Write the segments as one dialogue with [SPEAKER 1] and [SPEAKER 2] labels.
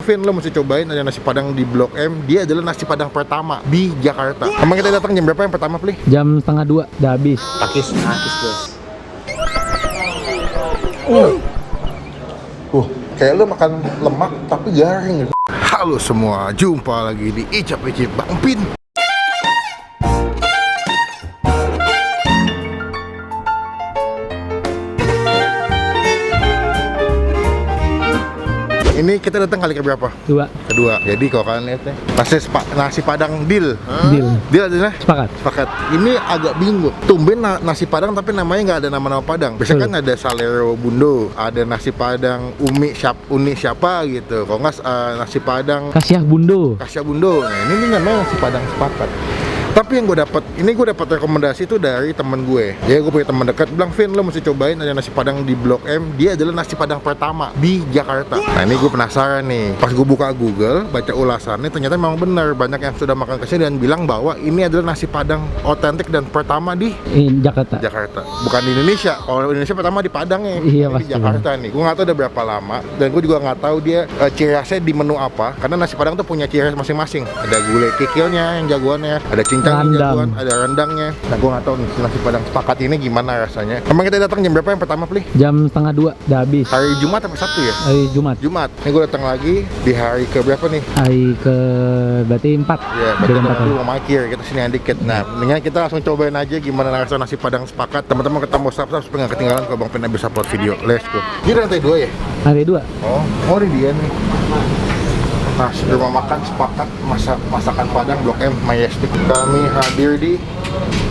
[SPEAKER 1] Vin, lo mesti cobain ada nasi padang di Blok M. Dia adalah nasi padang pertama di Jakarta. Emang kita datang jam berapa yang pertama, Pli?
[SPEAKER 2] Jam 1:30, udah habis.
[SPEAKER 1] Takis bos. Kayak lo makan lemak tapi garing. Halo semua, jumpa lagi di Icap-Icip Bang Pin. Ini kita datang kali ke berapa? Kedua. Jadi kalau kalian lihat nih, nasi padang deal. Deal adalah sepakat. Ini agak bingung. Tumben nasi padang tapi namanya nggak ada nama-nama Padang. Biasanya kan ada Salero Bundo, ada nasi padang Uni siapa gitu. Kalau nggak nasi padang
[SPEAKER 2] Kasyah Bundo.
[SPEAKER 1] Nah ini namanya nasi padang sepakat. Tapi yang gue dapat rekomendasi itu dari temen gue. Ya gue punya teman dekat bilang, Vin, lo mesti cobain ada nasi padang di Blok M. Dia adalah nasi padang pertama di Jakarta. Nah ini gue penasaran nih. Pas gue buka Google, baca ulasannya, ternyata memang benar. Banyak yang sudah makan kesini dan bilang bahwa ini adalah nasi padang otentik dan pertama di
[SPEAKER 2] Jakarta.
[SPEAKER 1] Bukan di Indonesia. Kalau Indonesia pertama di Padangnya.
[SPEAKER 2] Iya
[SPEAKER 1] di Jakarta nih. Gue nggak tahu udah berapa lama. Dan gue juga nggak tahu dia ciri khasnya di menu apa. Karena nasi padang tuh punya ciri khas masing-masing. Ada gulai kikilnya yang jagoannya, ada cincang jagoan, ada rendangnya. Nah gue nggak tahu nih nasi padang sepakat ini gimana rasanya. Emang kita datang jam berapa yang pertama, Pli?
[SPEAKER 2] Jam 1:30, udah habis.
[SPEAKER 1] Hari Jumat atau Sabtu ya?
[SPEAKER 2] Hari Jumat.
[SPEAKER 1] Ini gue datang lagi di hari ke berapa nih?
[SPEAKER 2] Hari ke berarti 4.
[SPEAKER 1] Ya, berarti dulu mau mikir kita sini yang dikit. Nah, mendingan kita langsung cobain aja gimana rasa nasi padang sepakat. Teman-teman ketemu subscribe supaya nggak ketinggalan kalau Bang Pin bisa upload video. Let's go. Ini lantai 2 ya?
[SPEAKER 2] Lantai 2.
[SPEAKER 1] Oh ini dia nih. Nah, rumah makan sepakat masakan Padang Blok M Majestic. Kami hadir di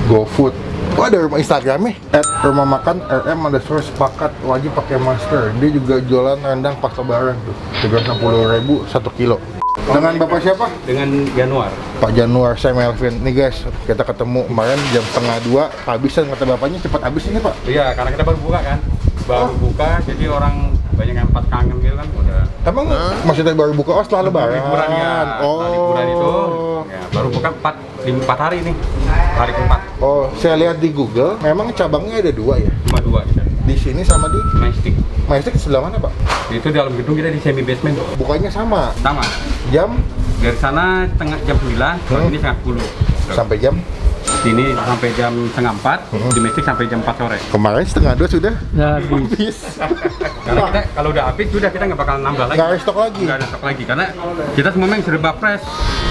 [SPEAKER 1] GoFood. Oh ada rumah Instagramnya @rumahmakan_sepakat, wajib pakai masker. Dia juga jualan rendang pas lebaran tuh, 360.000 1 kilo. Dengan Bapak siapa?
[SPEAKER 3] Dengan Januar.
[SPEAKER 1] Pak Januar, saya Melvin. Nih guys, kita ketemu kemarin jam 1:30 habisan, kata bapaknya cepat habis ini Pak.
[SPEAKER 3] Iya, karena kita baru buka kan. Buka, jadi orang banyak yang kangen gitu kan udah.
[SPEAKER 1] Emang maksudnya baru buka setelah lebaran?
[SPEAKER 3] Liburan ya. Setelah liburan itu ya, baru buka 4 hari nih. Hari keempat.
[SPEAKER 1] Saya lihat di Google, memang cabangnya ada 2 ya?
[SPEAKER 3] Cuma 2 kita.
[SPEAKER 1] Di sini sama di
[SPEAKER 3] Majestic
[SPEAKER 1] sebelah mana Pak?
[SPEAKER 3] itu dalam gedung kita di semi basement.
[SPEAKER 1] Bukanya sama?
[SPEAKER 3] Sama.
[SPEAKER 1] Jam?
[SPEAKER 3] Dari sana jam 9, kalau ini setengah 10.
[SPEAKER 1] Sampai jam?
[SPEAKER 3] Sini sampai jam 3:30, di Majestic sampai jam 4 sore.
[SPEAKER 1] Kemarin 1:30 sudah
[SPEAKER 2] habis.
[SPEAKER 3] Karena kita kalau udah habis sudah kita nggak bakal nambah lagi.
[SPEAKER 1] Nggak ada stok lagi?
[SPEAKER 3] Nggak ada stok lagi, karena kita semua yang serba fresh.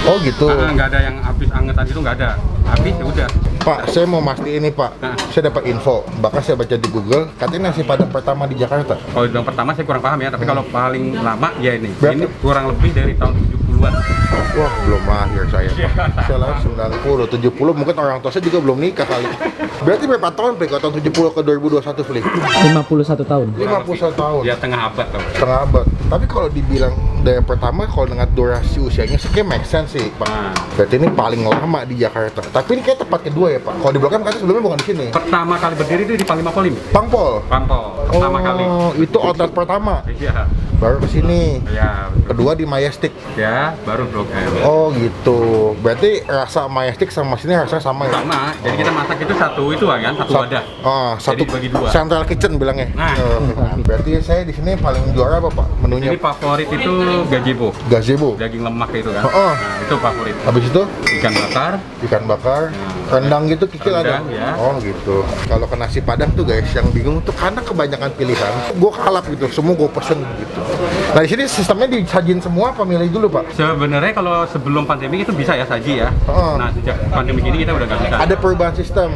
[SPEAKER 1] Oh gitu?
[SPEAKER 3] Nggak ada yang habis angetan gitu, nggak ada. Habis ya udah.
[SPEAKER 1] Pak, saya mau mastiin ini Pak. Saya dapat info, bahkan saya baca di Google, katanya nasi padang pertama di Jakarta.
[SPEAKER 3] Kalau yang pertama saya kurang paham ya, tapi kalau paling lama ya ini.
[SPEAKER 1] Berapa?
[SPEAKER 3] Ini kurang lebih dari tahun 70-an.
[SPEAKER 1] Wah, belum lahir saya Pak. Saya lahir 90, 70, mungkin orang tua saya juga belum nikah kali. Berarti berapa tahun Pli? Kalau tahun 70 ke 2021 Pli?
[SPEAKER 2] 51 tahun.
[SPEAKER 1] 51 tahun.
[SPEAKER 3] Ya setengah abad tuh.
[SPEAKER 1] Setengah abad. Tapi kalau dibilang dari pertama, kalau dengan durasi usianya sih kayak make sense sih Pak. Berarti ini paling lama di Jakarta. Tapi ini kayak tempat kedua ya Pak. Kalau di Blok M katanya sebelumnya bukan di sini.
[SPEAKER 3] Pertama kali berdiri itu di Panglima Polim.
[SPEAKER 1] Pangpol.
[SPEAKER 3] Pertama kali.
[SPEAKER 1] Itu outlet pertama.
[SPEAKER 3] Iya.
[SPEAKER 1] Baru ke sini.
[SPEAKER 3] Ya.
[SPEAKER 1] Kedua di Majestic.
[SPEAKER 3] Ya, baru Blok M.
[SPEAKER 1] Oh gitu. Berarti rasa Majestic sama sini rasanya sama ya?
[SPEAKER 3] Sama. Jadi kita masak itu satu wadah.
[SPEAKER 1] Satu
[SPEAKER 3] Jadi bagi 2.
[SPEAKER 1] Central kitchen bilangnya.
[SPEAKER 3] Nah.
[SPEAKER 1] Berarti saya di sini paling juara apa Pak menunya?
[SPEAKER 3] Jadi favorit itu gazebo. Daging lemak itu kan. Nah, itu favorit.
[SPEAKER 1] Habis itu
[SPEAKER 3] Ikan bakar.
[SPEAKER 1] Rendang gitu kikil ada.
[SPEAKER 3] Ya.
[SPEAKER 1] Oh gitu. Kalau ke nasi padang tuh guys, yang bingung tuh karena kebanyakan pilihan. Gue kalap gitu, semua gue pesen gitu. Nah di sini sistemnya disajin semua, apa milih dulu Pak?
[SPEAKER 3] Sebenarnya kalau sebelum pandemi itu bisa ya saji ya. Nah sejak pandemi ini kita udah nggak bisa.
[SPEAKER 1] Ada perubahan sistem.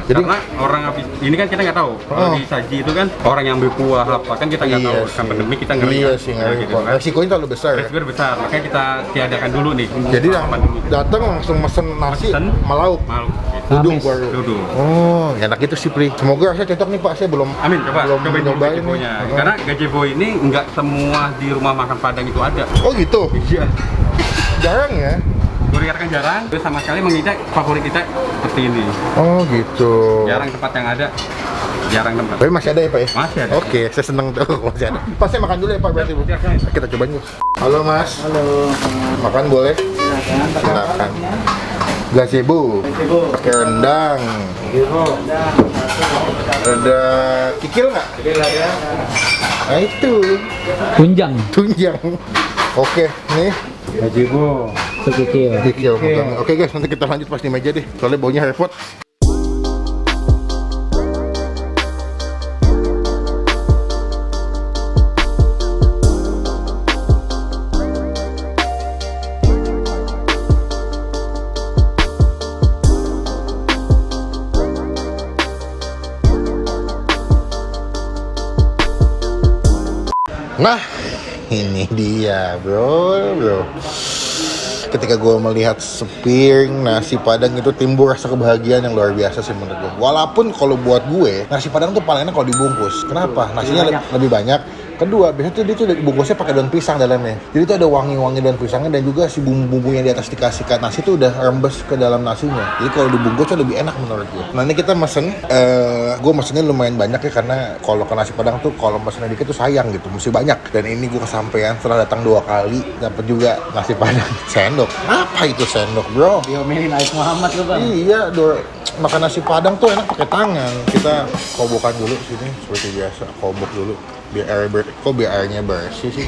[SPEAKER 3] Jadi, karena orang habis ini kan kita nggak tahu. Kalau di saji itu kan orang yang ambil kuah apa kan kita nggak tahu. Kan pandemi kita ngeri.
[SPEAKER 1] Iya sih ngeri.
[SPEAKER 3] Gitu, kan.
[SPEAKER 1] Resikonya terlalu besar.
[SPEAKER 3] Resiko besar. Makanya kita tiadakan dulu nih.
[SPEAKER 1] Jadi datang langsung mesen nasi malauk. Duduk baru. Oh, enak itu sih Pri. Semoga rasanya cocok nih Pak. Saya belum
[SPEAKER 3] cobain
[SPEAKER 1] nyobain
[SPEAKER 3] nih. Karena gazebo ini nggak semua di rumah makan Padang itu ada.
[SPEAKER 1] Oh gitu?
[SPEAKER 3] Iya.
[SPEAKER 1] Jarang ya?
[SPEAKER 3] Gue kan jarang, terus sama sekali menginjak favorit kita seperti ini.
[SPEAKER 1] Oh gitu.
[SPEAKER 3] Jarang tempat yang ada. Jarang tempat.
[SPEAKER 1] Tapi masih ada ya Pak ya?
[SPEAKER 3] Masih ada.
[SPEAKER 1] Oke, saya seneng tuh masih ada. Pas saya makan dulu ya Pak berarti Bu. Kita cobain Bu. Halo Mas.
[SPEAKER 2] Halo.
[SPEAKER 1] Makan boleh? Silakan. Gazebo. Pakai rendang. Ada kikil nggak?
[SPEAKER 3] Kikil ada.
[SPEAKER 1] Nah itu.
[SPEAKER 2] Tunjang.
[SPEAKER 1] Oke, nih
[SPEAKER 3] Gazebo.
[SPEAKER 2] Sekikil.
[SPEAKER 1] kikil megangnya. Oke guys, nanti kita lanjut pas di meja deh. Soalnya baunya repot. Nah, ini dia bro. Ketika gue melihat sepiring nasi padang itu timbul rasa kebahagiaan yang luar biasa sih menurut gue. Walaupun kalau buat gue, nasi padang tuh paling enak kalau dibungkus. Kenapa? Nasinya lebih banyak. Kedua, biasanya tuh dia tuh bungkusnya pakai daun pisang dalamnya. Jadi tuh ada wangi-wangi daun pisangnya dan juga si bumbu-bumbu yang di atas dikasih ke nasi tuh udah rembes ke dalam nasinya. Jadi kalau dibungkus tuh lebih enak menurut gue. Nah ini kita mesen, gue mesennya lumayan banyak ya karena kalau ke nasi padang tuh kalau mesennya dikit tuh sayang gitu, mesti banyak. Dan ini gue kesampaian setelah datang 2 kali, dapat juga nasi padang sendok. Apa itu sendok bro?
[SPEAKER 2] Diomelin Ais Muhammad lu bang.
[SPEAKER 1] Iya, makan nasi padang tuh enak pakai tangan. Kita kobokan dulu sini seperti biasa, kobok dulu. Biar airnya bersih sih.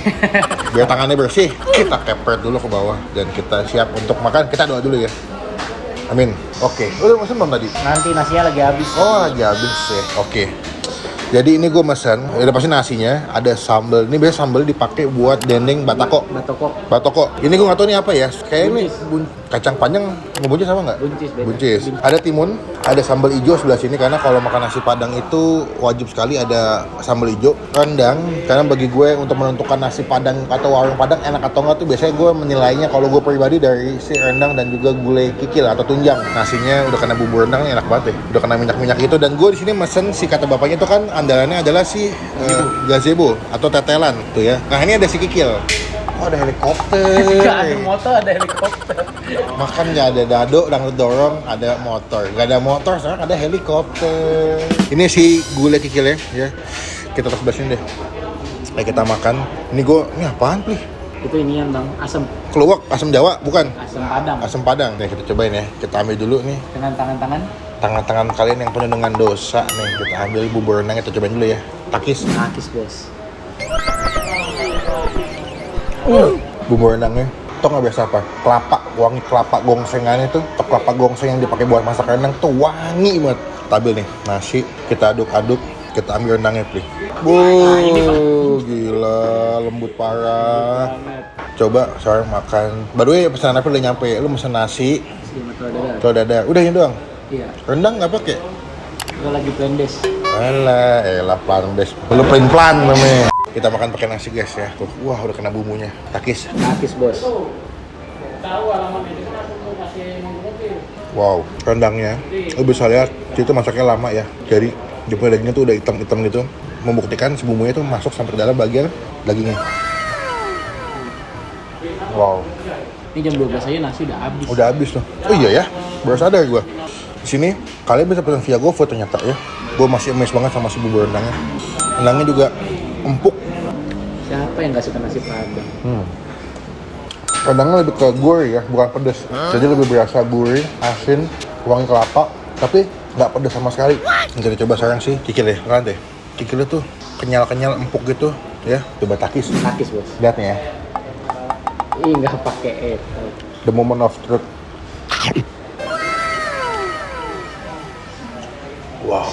[SPEAKER 1] Biar tangannya bersih. Kita kepret dulu ke bawah dan kita siap untuk makan. Kita doa dulu ya. Amin. Oke. Udah mesen belum tadi?
[SPEAKER 2] Nanti nasinya lagi habis.
[SPEAKER 1] Oh, lagi habis ya. Oke. Jadi ini gue mesen, udah pasti nasinya ada sambal. Ini biasa sambal dipakai buat dendeng batako. Batoko. Ini gue nggak tahu ini apa ya. Kayak ini kacang panjang ngebuncis sama nggak? Buncis. Ada timun, ada sambal hijau sebelah sini karena kalau makan nasi padang itu wajib sekali ada sambal hijau. Rendang, karena bagi gue untuk menentukan nasi padang atau warung padang enak atau enggak tuh biasanya gue menilainya kalau gue pribadi dari si rendang dan juga gulai kikil atau tunjang. Nasinya udah kena bumbu rendang enak banget ya. Udah kena minyak-minyak itu dan gue di sini mesen si kata bapaknya itu kan andalannya adalah si gazebo atau tetelan tuh ya. Nah ini ada si kikil. Oh ada helikopter.
[SPEAKER 2] Gak ada motor, ada helikopter.
[SPEAKER 1] Makan nggak ada dado, dangdut dorong, ada motor. Nggak ada motor, sekarang ada helikopter. Ini si gulai kikil ya. Kita terus sebelah sini deh. Ayo kita makan. Ini apaan plih?
[SPEAKER 2] Itu ini yang bang, asam.
[SPEAKER 1] Keluak, asam Jawa, bukan?
[SPEAKER 2] Asam padang.
[SPEAKER 1] Asam padang. Nih kita cobain ya. Kita ambil dulu nih.
[SPEAKER 2] Dengan tangan-tangan.
[SPEAKER 1] Tangan-tangan kalian yang penuh dengan dosa nih. Kita ambil bubur renang, kita cobain dulu ya. Takis.
[SPEAKER 2] Bos.
[SPEAKER 1] Bumbu rendangnya tau nggak biasa apa? Kelapa, wangi kelapa gongsengannya tuh, kelapa gongseng yang dipakai buat masak rendang tuh wangi banget. Tabil nih, nasi kita aduk-aduk, kita ambil rendangnya plih. Gila, lembut parah. Coba sekarang makan. Baru ya pesanan apa udah nyampe? Lu pesen nasi, telur dadar. Udah ini doang.
[SPEAKER 2] Iya.
[SPEAKER 1] Rendang nggak pakai?
[SPEAKER 2] Gue lagi plandes.
[SPEAKER 1] Elah plandes. Lu plan namanya. Kita makan pakai nasi guys ya. Tuh, wah udah kena bumbunya. Takis bos. Wow, rendangnya. Lu bisa lihat itu masaknya lama ya. Jadi jumlah dagingnya tuh udah hitam-hitam gitu. Membuktikan si bumbunya tuh masuk sampai ke dalam bagian dagingnya. Wow.
[SPEAKER 2] Ini jam 12 aja nasi udah habis.
[SPEAKER 1] Udah habis tuh. Oh iya ya, baru sadar gue. Di sini kalian bisa pesan via GoFood ternyata ya. Gue masih amazed banget sama si bumbu rendangnya. Rendangnya juga empuk.
[SPEAKER 2] Siapa yang gak suka nasi padang?
[SPEAKER 1] Rendangnya lebih ke gurih ya, bukan pedas. Jadi lebih berasa gurih, asin, wangi kelapa, tapi nggak pedas sama sekali. Kita coba sekarang sih kikil ya, lihat deh. Kikilnya tuh kenyal-kenyal, empuk gitu ya. Coba takis bos. Lihat nih ya.
[SPEAKER 2] Ih nggak pakai
[SPEAKER 1] The moment of truth. Wow.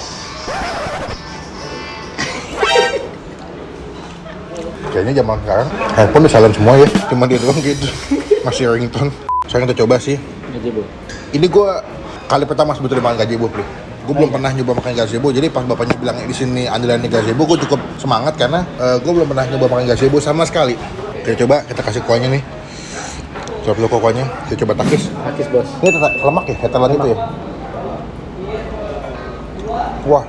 [SPEAKER 1] Kayaknya zaman sekarang handphone udah silent semua ya, cuma dia doang gitu. Masih ringtone. Sekarang kita coba sih.
[SPEAKER 2] Gazebo.
[SPEAKER 1] Ini gue kali pertama sebetulnya makan gazebo, Pli. Gue belum pernah nyoba makan gazebo, jadi pas bapaknya bilang di sini andalannya gazebo, gue cukup semangat karena gue belum pernah nyoba makan gazebo sama sekali. Kita coba, kita kasih kuahnya nih. Coba dulu kuahnya, kita coba takis
[SPEAKER 2] bos.
[SPEAKER 1] Ini lemak ya, tetelan itu ya. Wah.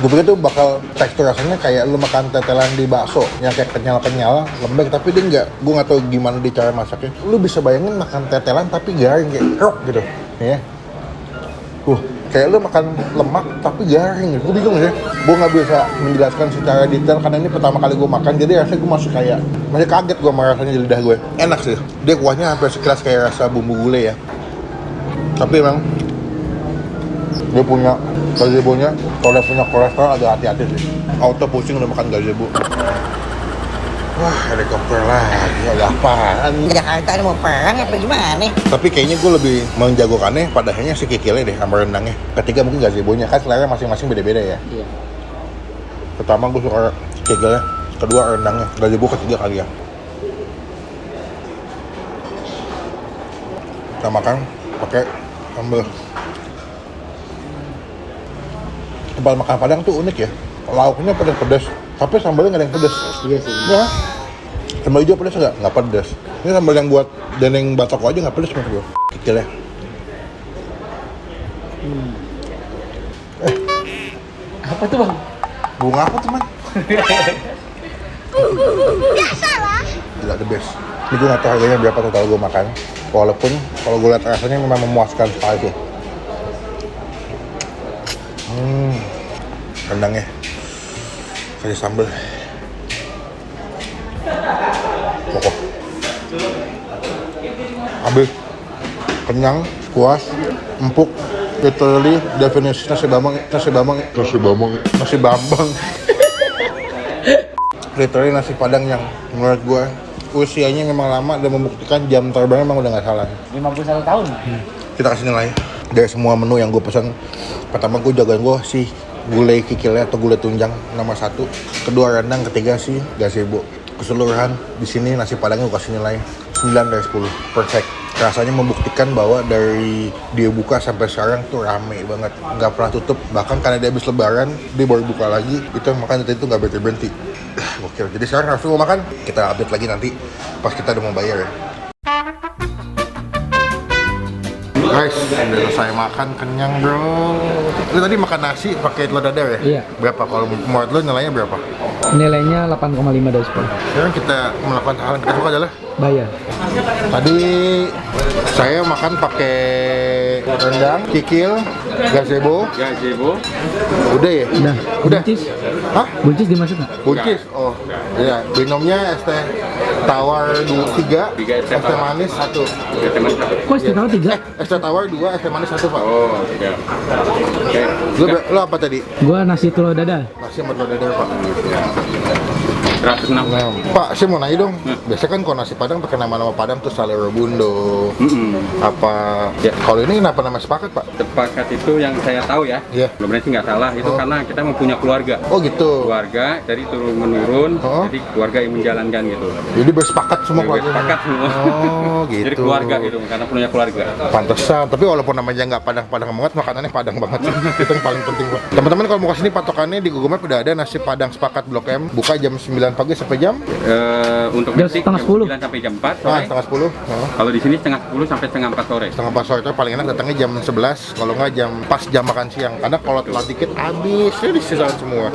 [SPEAKER 1] Gue pikir tuh bakal tekstur rasanya kayak lu makan tetelan di bakso yang kayak kenyal-kenyal, lembek, tapi dia enggak. Gue nggak tahu gimana dia cara masaknya. Lu bisa bayangin makan tetelan tapi garing kayak krok gitu, ya. Kayak lu makan lemak tapi garing gitu. Gue bingung ya. Gue nggak bisa menjelaskan secara detail karena ini pertama kali gue makan, jadi rasanya gue masih kaget gue sama rasanya di lidah gue. Enak sih. Dia kuahnya hampir sekilas kayak rasa bumbu gulai ya. Tapi emang Dia punya gazebo-nya, kalau dia punya kolesterol agak hati-hati sih. Auto pusing udah makan gazebo. Wah, helikopter lagi, ada apaan?
[SPEAKER 4] Jakarta ini mau perang apa gimana?
[SPEAKER 1] Tapi kayaknya gue lebih menjagokannya padahnya si kikilnya deh sama rendangnya. Ketiga mungkin gazebo-nya, kan selera masing-masing beda-beda ya.
[SPEAKER 2] Iya.
[SPEAKER 1] Pertama gue suka kikilnya, kedua rendangnya, gazebo ketiga kali ya. Kita makan pakai sambal. Tempat makan Padang tuh unik ya. Lauknya pedas-pedas, tapi sambalnya nggak ada yang pedas.
[SPEAKER 2] Iya sih.
[SPEAKER 1] Ya. Sambal hijau pedas nggak? Nggak pedas. Ini sambal yang buat dendeng batako aja nggak pedas menurut gue. Kikilnya.
[SPEAKER 2] Apa tuh bang?
[SPEAKER 1] Bunga apa teman? Gila the best. Ini gue nggak tahu harganya berapa total gue makan. Walaupun kalau gue lihat rasanya memang memuaskan sekali sih. Rendangnya kasih sambal. Pokok. Habis. Kenyang, puas, empuk. Literally definisi nasi bambang. Literally nasi Padang yang menurut gue usianya memang lama dan membuktikan jam terbang memang udah nggak salah.
[SPEAKER 2] 51 tahun.
[SPEAKER 1] Kita kasih nilai dari semua menu yang gue pesan. Pertama gue jagain gue sih gulai kikilnya atau gulai tunjang nomor 1, kedua rendang, ketiga sih gazebo. Keseluruhan di sini nasi Padangnya gue kasih nilai 9 dari 10, perfect. Rasanya membuktikan bahwa dari dia buka sampai sekarang tuh rame banget, nggak pernah tutup. Bahkan karena dia habis lebaran dia baru buka lagi, itu makan itu nggak berhenti. Gokil. Jadi sekarang langsung mau makan, kita update lagi nanti pas kita udah mau bayar ya. Guys, udah selesai makan, kenyang bro. Lu tadi makan nasi pakai telur dadar ya?
[SPEAKER 2] Iya.
[SPEAKER 1] Berapa? Kalau menurut lu nilainya berapa?
[SPEAKER 2] Nilainya 8,5 dari 10.
[SPEAKER 1] Sekarang kita melakukan hal yang kita suka adalah
[SPEAKER 2] Bayar.
[SPEAKER 1] tadi saya makan pakai rendang, kikil, gazebo. Udah ya?
[SPEAKER 2] Udah.
[SPEAKER 1] Udah.
[SPEAKER 2] Buncis.
[SPEAKER 1] Hah?
[SPEAKER 2] Buncis dimaksud nggak?
[SPEAKER 1] Buncis? Oh, iya. Minumnya es teh tawar 3, es teh manis 1.
[SPEAKER 2] Kok istilah 3?
[SPEAKER 1] Es teh tawar 2, es teh manis 1 Pak.
[SPEAKER 3] Oh, ya. Oke.
[SPEAKER 1] Lu apa tadi?
[SPEAKER 2] Gua nasi telur dadar.
[SPEAKER 1] Nasi sama telur dadar Pak.
[SPEAKER 3] 106.
[SPEAKER 1] Nah, Pak, saya mau nanya dong. Biasanya kan kalau nasi Padang pakai nama-nama Padang tuh Sale Robundo. Apa?
[SPEAKER 3] Ya.
[SPEAKER 1] Kalau ini kenapa nama sepakat Pak?
[SPEAKER 3] Sepakat itu yang saya tahu ya.
[SPEAKER 1] Iya.
[SPEAKER 3] Sebenarnya sih nggak salah. Itu karena kita mempunyai keluarga.
[SPEAKER 1] Oh gitu.
[SPEAKER 3] Keluarga dari turun menurun.
[SPEAKER 1] Oh.
[SPEAKER 3] Jadi keluarga yang menjalankan gitu.
[SPEAKER 1] Jadi bersepakat semua keluarga.
[SPEAKER 3] Sepakat semua.
[SPEAKER 1] Oh gitu.
[SPEAKER 3] Jadi keluarga gitu karena punya keluarga.
[SPEAKER 1] Pantesan, tapi walaupun namanya nggak Padang-Padang banget, makanannya Padang banget sih. Itu yang paling penting Pak. Teman-teman kalau mau kesini patokannya di Google Map udah ada nasi Padang Sepakat Blok M. Buka jam 9 pagi sampai jam?
[SPEAKER 3] Untuk
[SPEAKER 2] Jam
[SPEAKER 3] basic
[SPEAKER 2] setengah 10.
[SPEAKER 3] 9 sampai jam 4
[SPEAKER 1] Ah,
[SPEAKER 3] sore.
[SPEAKER 1] setengah 10. Oh.
[SPEAKER 3] Kalau di sini setengah 10 sampai setengah 4 sore.
[SPEAKER 1] Setengah pas sore itu paling enak datangnya jam 11, kalau nggak jam pas jam makan siang. Karena kalau telat dikit habisnya disisain semua.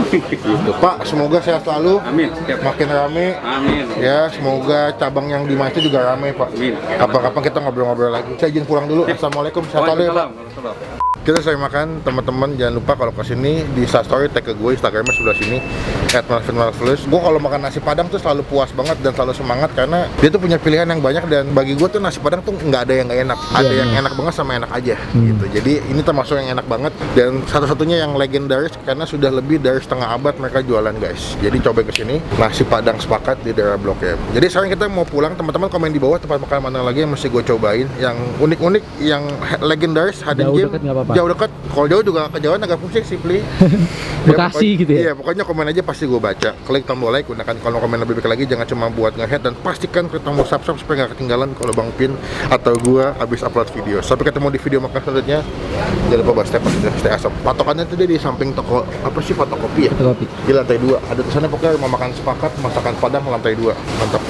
[SPEAKER 1] Gitu Pak, semoga sehat selalu.
[SPEAKER 3] Amin. Siap.
[SPEAKER 1] Makin rame.
[SPEAKER 3] Amin.
[SPEAKER 1] Ya, semoga cabang yang di Malaysia juga rame Pak.
[SPEAKER 3] Amin.
[SPEAKER 1] Kapan-kapan kita ngobrol-ngobrol lagi. Saya izin pulang dulu. Assalamualaikum. Sehat selalu ya Pak.
[SPEAKER 3] Waalaikumsalam.
[SPEAKER 1] Kita selesai makan, teman-teman jangan lupa kalau kesini di Instastory tag ke gue, Instagramnya sebelah sini @marvelous. Gue kalau makan nasi Padang tuh selalu puas banget dan selalu semangat karena dia tuh punya pilihan yang banyak dan bagi gue tuh nasi Padang tuh nggak ada yang nggak enak, ada yang enak banget sama enak aja gitu. Jadi ini termasuk yang enak banget dan satu-satunya yang legendaris karena sudah lebih dari setengah abad mereka jualan guys. Jadi coba kesini nasi Padang Sepakat di daerah Blok M. Jadi sekarang kita mau pulang, teman-teman komen di bawah tempat makan mana lagi yang mesti gue cobain, yang unik-unik, yang legendaris, hidden
[SPEAKER 2] Jauh
[SPEAKER 1] gem.
[SPEAKER 2] deket nggak apa-apa.
[SPEAKER 1] Jauh dekat, kalau jauh juga kejauhan agak pusing sih, Pli.
[SPEAKER 2] Bekasi gitu ya?
[SPEAKER 1] Iya, pokoknya komen aja pasti gue baca. Klik tombol like, gunakan kalau komen lebih baik lagi, jangan cuma buat nge-head dan pastikan klik tombol subscribe supaya nggak ketinggalan kalau Bang Pin atau gue habis upload video. Sampai ketemu di video makan selanjutnya. Jangan lupa bahas stay asap. Patokannya tuh dia di samping toko apa sih fotokopi ya?
[SPEAKER 2] Fotokopi.
[SPEAKER 1] Di lantai 2. Ada tulisannya pokoknya mau makan sepakat masakan Padang lantai 2. Mantap.